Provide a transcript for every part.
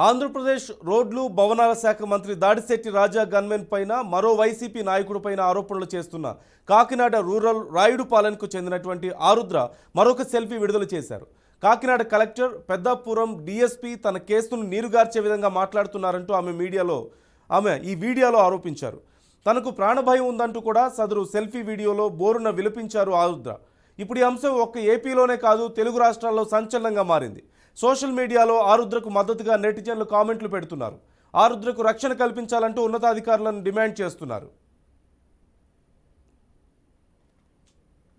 ఆంధ్రప్రదేశ్ రోడ్లు భవనాల శాఖ మంత్రి దాడిశెట్టి రాజా గన్మెన్ పైన మరో వైసీపీ నాయకుడి పైన ఆరోపణలు చేస్తున్న కాకినాడ రూరల్ రాయుడుపాలెంకు చెందినటువంటి ఆరుద్ర మరొక సెల్ఫీ విడుదల చేశారు. కాకినాడ కలెక్టర్ పెద్దాపురం డీఎస్పీ తన కేసును నీరుగార్చే విధంగా మాట్లాడుతున్నారంటూ ఆమె ఈ వీడియోలో ఆరోపించారు. తనకు ప్రాణభయం ఉందంటూ కూడా సదరు సెల్ఫీ వీడియోలో బోరున విలపించారు ఆరుద్ర. ఇప్పుడు ఈ అంశం ఒక్క ఏపీలోనే కాదు, తెలుగు రాష్ట్రాల్లో సంచలనంగా మారింది. సోషల్ మీడియాలో ఆరుద్రకు మద్దతుగా నెటిజన్లు కామెంట్లు పెడుతున్నారు. ఆరుద్రకు రక్షణ కల్పించాలంటూ ఉన్నతాధికారులను డిమాండ్ చేస్తున్నారు.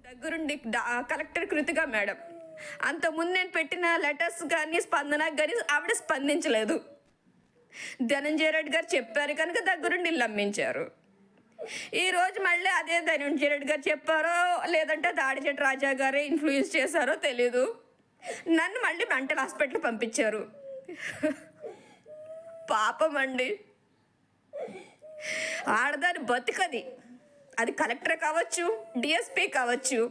దగ్గరుండి కలెక్టర్ కృతిక మేడం అంతకుముందు నేను పెట్టిన లెటర్స్ కానీ స్పందనకు కానీ ఆవిడ స్పందించలేదు. ధనంజయ రెడ్డి గారు చెప్పారు కనుక దగ్గరుండి నమ్మించారు. ఈరోజు మళ్ళీ అదే ధనంజయ రెడ్డి గారు చెప్పారో లేదంటే దాడిశెట్టి రాజా గారే ఇన్ఫ్లుయెన్స్ చేశారో తెలీదు, నన్ను మళ్ళీ మెంటల్ హాస్పిటల్ పంపించారు. పాపం అండి, ఆడదాని బతుకది. అది కలెక్టర్ కావచ్చు, డిఎస్పీ కావచ్చు.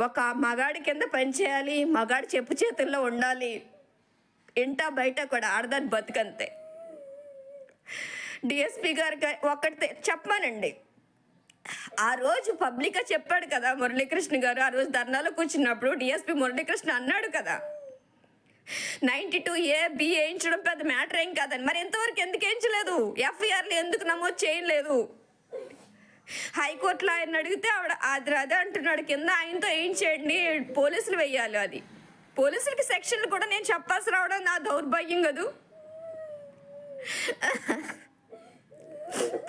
ఒక మగాడి కింద పనిచేయాలి, మగాడి చెప్పు చేతుల్లో ఉండాలి. ఇంటా బయట కూడా ఆడదాని బతుకంతే. డిఎస్పీ గారికి ఒక్కటి చెప్పానండి, ఆ రోజు పబ్లిక్గా చెప్పాడు కదా మురళీకృష్ణ గారు. ఆ రోజు ధర్నాలో కూర్చున్నప్పుడు డిఎస్పీ మురళీకృష్ణ అన్నాడు కదా 92A-B వేయించడం పెద్ద మ్యాటర్ ఏం కాదని. మరి ఎంతవరకు ఎందుకు వేయించలేదు? ఎఫ్ఐఆర్లు ఎందుకు నమోదు చేయలేదు? హైకోర్టులో ఆయన అడిగితే ఆవిడ అదే అంటున్నాడు, కింద ఆయనతో వేయించేయండి, పోలీసులు వెయ్యాలి. అది పోలీసులకి సెక్షన్లు కూడా నేను చెప్పాల్సి రావడం నా దౌర్భాగ్యం కదూ.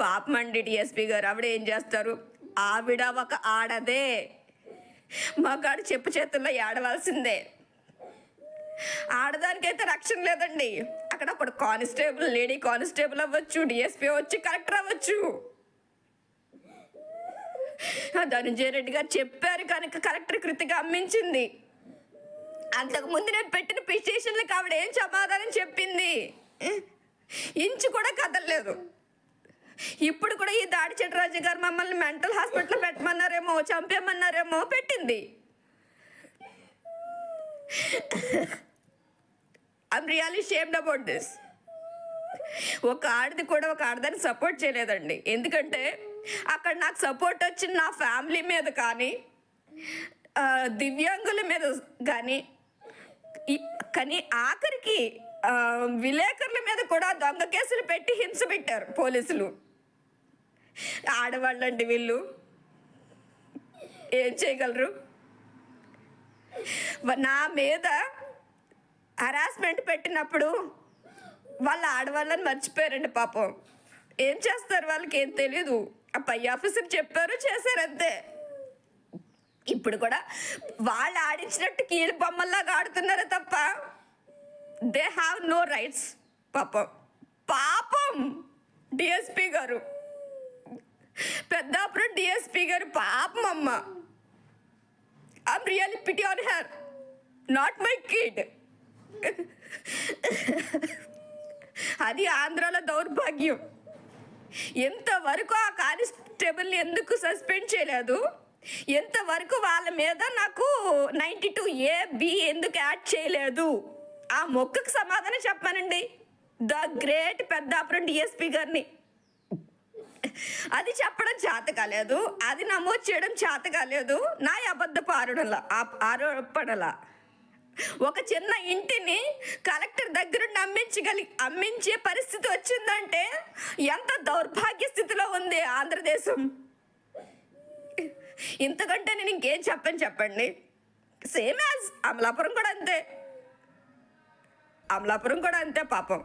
పాపం అండి డిఎస్పీ గారు, ఆవిడ ఏం చేస్తారు? ఆవిడ ఒక ఆడదే, మగాడు చెప్పు చేతుల్లో ఏడవలసిందే. ఆడదానికైతే రక్షణ లేదండి. అక్కడ అప్పుడు కానిస్టేబుల్, లేడీ కానిస్టేబుల్ అవ్వచ్చు, డిఎస్పీ అవ్వచ్చు, కలెక్టర్ అవ్వచ్చు. ధనంజయ రెడ్డి గారు చెప్పారు కనుక కలెక్టర్ కృతిగా అమ్మించింది. అంతకుముందు నేను పెట్టిన పిటిషన్లకు ఆవిడ ఏం సమాధానం చెప్పింది? ఇంచు కూడా కదలలేదు. ఇప్పుడు కూడా ఈ దాడిశెట్టి రాజా గారు మమ్మల్ని మెంటల్ హాస్పిటల్లో పెట్టమన్నారేమో, చంపేమన్నారేమో, పెట్టింది. I'm really shamed about this. ఒక ఆడది కూడా ఒక ఆడదాన్ని సపోర్ట్ చేయలేదండి. ఎందుకంటే అక్కడ నాకు సపోర్ట్ వచ్చిన నా ఫ్యామిలీ మీద కానీ, దివ్యాంగుల మీద కానీ ఆఖరికి విలేకరుల మీద కూడా దొంగ కేసులు పెట్టి హింస పెట్టారు పోలీసులు. ఆడవాళ్ళండి వీళ్ళు, ఏం చేయగలరు? నా మీద హరాస్మెంట్ పెట్టినప్పుడు వాళ్ళ ఆడవాళ్ళని మర్చిపోయారండి పాపం. ఏం చేస్తారు? వాళ్ళకి ఏం తెలీదు. ఆ పై ఆఫీసర్ చెప్పారు, చేశారంతే. ఇప్పుడు కూడా వాళ్ళు ఆడించినట్టు కీలు బొమ్మల్లాగా ఆడుతున్నారు తప్ప దే హ్యావ్ నో రైట్స్. పాపం డిఎస్పీ గారు, పెద్దాపురం డిఎస్పీ గారు పాపం అమ్మ. I'm really pity on her, not my kid. అది ఆంధ్రాలో దౌర్భాగ్యం. ఎంతవరకు ఆ కానిస్టేబుల్ని ఎందుకు సస్పెండ్ చేయలేదు? ఎంతవరకు వాళ్ళ మీద నాకు 92A-B ఎందుకు యాడ్ చేయలేదు? ఆ మొక్కకు సమాధానం చెప్పానండి ద గ్రేట్ పెద్దాపురం డిఎస్పీ గారిని. అది చెప్పడం చేత కాలేదు, అది నమోదు చేయడం చేత కాలేదు. నా అబద్ధపు ఆరోపణల ఒక చిన్న ఇంటిని కలెక్టర్ దగ్గరుండి అమ్మించే పరిస్థితి వచ్చిందంటే ఎంత దౌర్భాగ్య స్థితిలో ఉంది ఆంధ్రదేశం. ఇంతకంటే నేను ఇంకేం చెప్పండి. సేమ్ యాజ్ అమలాపురం కూడా అంతే పాపం.